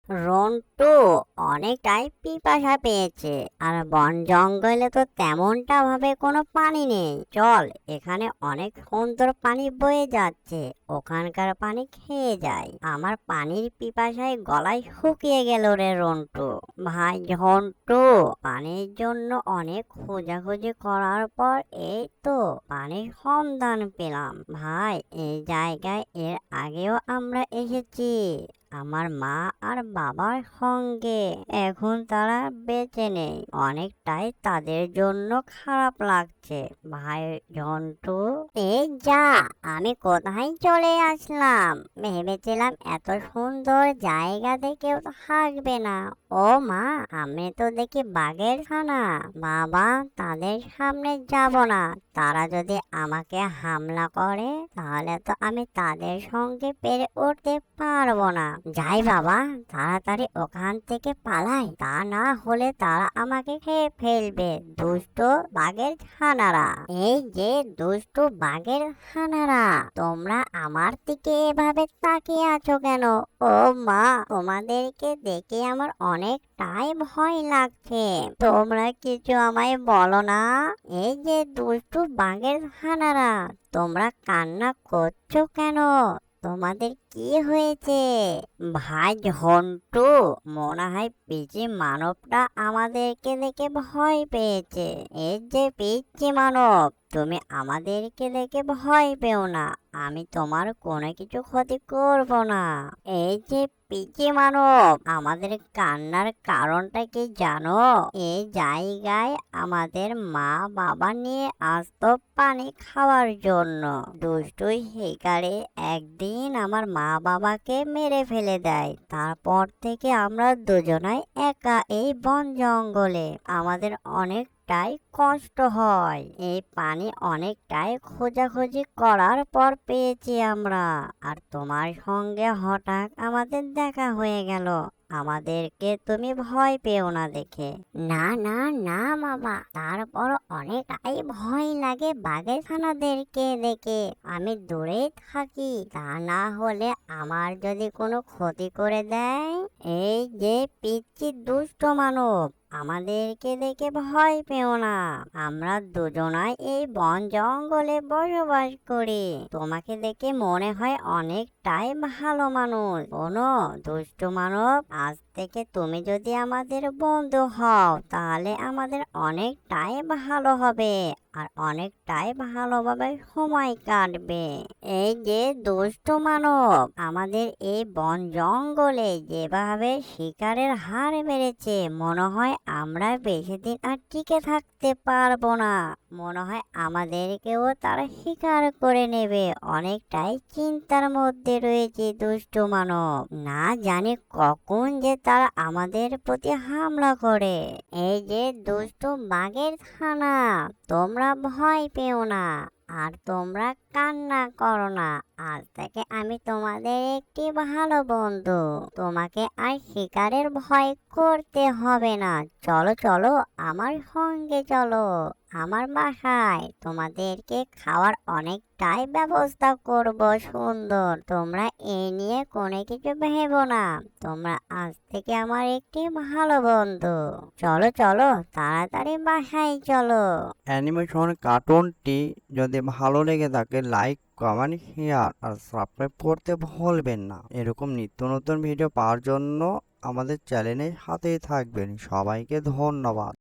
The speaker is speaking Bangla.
রন্টু অনেকটাই পিপাসা পেয়েছে, আর বন জঙ্গলে তো তেমনটা ভাবে কোনো পানি নেই। চল, এখানে অনেক সুন্দর পানি বয়ে যাচ্ছে, ওখানকার পানি খেয়ে যাই। আমার পানির পিপাসায় গলায় শুকিয়ে গেল রে রন্টু। ভাই ঝন্টু, পানির জন্য অনেক খোঁজাখুঁজি করার পর এই তো পানির সন্ধান পেলাম। ভাই, এই জায়গায় এর আগেও আমরা এসেছি আমার মা আর বাবার সঙ্গে। এখন তারা বেঁচে নেই, অনেকটাই তাদের জন্য খারাপ লাগছে। ভাই ঝন্টু, এই যা, আমি কোথায় চলে আসলাম। ভেবেছিলাম এত সুন্দর জায়গাতে কেউ থাকবে না। ও মা, আমি তো দেখি বাঘের ছানা। বাবা, তাদের সামনে যাব না। তারা যদি আমাকে হামলা করে তাহলে তো আমি তাদের সঙ্গে পেরে উঠতে পারবো না। যাই বাবা, তাড়াতাড়ি ওখান থেকে পালাই, তা না হলে তারা আমাকে খেয়ে ফেলবে। দুষ্ট বাঘের ছানারা, এই যে দুষ্ট বাঘের ছানারা, তোমরা আমার দিকে এভাবে তাকিয়ে আছো কেন? ও মা, তোমাদেরকে দেখে আমার অনেকটাই ভয় লাগছে। তোমরা কিছু আমায় বলো না। এই যে দুষ্টু বাঘের ছানারা, তোমরা কান্না করছো কেন? তোমাদের কি হয়েছে? ভাই ঝন্টু, মনে হয় পিচি মানবটা আমাদেরকে দেখে ভয় পেয়েছে। এই যে পিচি মানব, তুমি আমাদেরকে দেখে ভয় পেও না, আমি তোমার কোনো কিছু ক্ষতি করব না। এই যে পিচি মানব, আমাদের কান্নার কারণটা কি জানো? এই জায়গায় আমাদের মা বাবা নিয়ে আসতো পানি খাওয়ার জন্য। দুষ্টু শিকারে একদিন আমার মা বাবাকে মেরে ফেলে দেয়। তারপর থেকে আমরা দুজনাই একা এই বন জঙ্গলে। আমাদের অনেকটাই কষ্ট হয়। এই পানি অনেকটাই খোঁজাখুঁজি করার পর পেয়েছি আমরা। আর তোমার সঙ্গে হঠাৎ আমাদের দেখা হয়ে গেল। আমাদেরকে তুমি ভয় পেও না দেখে। না না না বাবা, তারপর অনেকটাই ভয় লাগে বাঘের ছানাদেরকে দেখে। আমি দূরে থাকি, তা না হলে আমার যদি কোনো ক্ষতি করে দেয়। এই যে পিচ্চি দুষ্ট মানব, আমাদেরকে দেখে ভয় পেও না। আমরা দুজনাই এই বন জঙ্গলে বসবাস করি। তোমাকে দেখে মনে হয় অনেকটাই ভালো মানুষ। শোনো দুষ্ট মানব, আজ থেকে তুমি যদি আমাদের বন্ধু হও তাহলে আমাদের অনেকটাই ভালো হবে, আর অনেকটাই ভালোভাবে সময় কাটবে। এই যে দুষ্ট মানব, আমাদের এই বন জঙ্গলে যেভাবে শিকারের হার বেড়েছে, মনে হয় আমরা বেশি দিন আর টিকে থাকতে পারবো না। মনে হয় আমাদেরকেও তারা শিকার করে নেবে। অনেকটাই চিন্তার মধ্যে রয়েছে দুষ্ট মানব। না জানি কখন যে তারা আমাদের প্রতি হামলা করে। এই যে দুষ্ট বাঘের ছানা, তোমরা ভয় পেও না, আর তোমরা কান্না করো না। আজ থেকে আমি তোমাদের একটি ভালো বন্ধু। তোমাকে আর শিকারের ভয় করতে হবে না। চলো চলো, আমার সঙ্গে চলো আমার বাসায়। তোমাদেরকে খাওয়ার অনেকটাই ব্যবস্থা করব সুন্দর। তোমরা এ নিয়ে কোনো কিছু ভেবো না। তোমরা আজ থেকে আমার একটি ভালো বন্ধু। চলো চলো, তাড়াতাড়ি বাসায় চলো। অ্যানিমেশন কার্টুনটি যদি ভালো লেগে থাকে, লাইক কমেন্ট শেয়ার আর সাবস্ক্রাইব করতে ভুলবেন না। এরকম নিত্য নতুন ভিডিও পাওয়ার জন্য আমাদের চ্যানেলের সাথেই থাকবেন। সবাইকে ধন্যবাদ।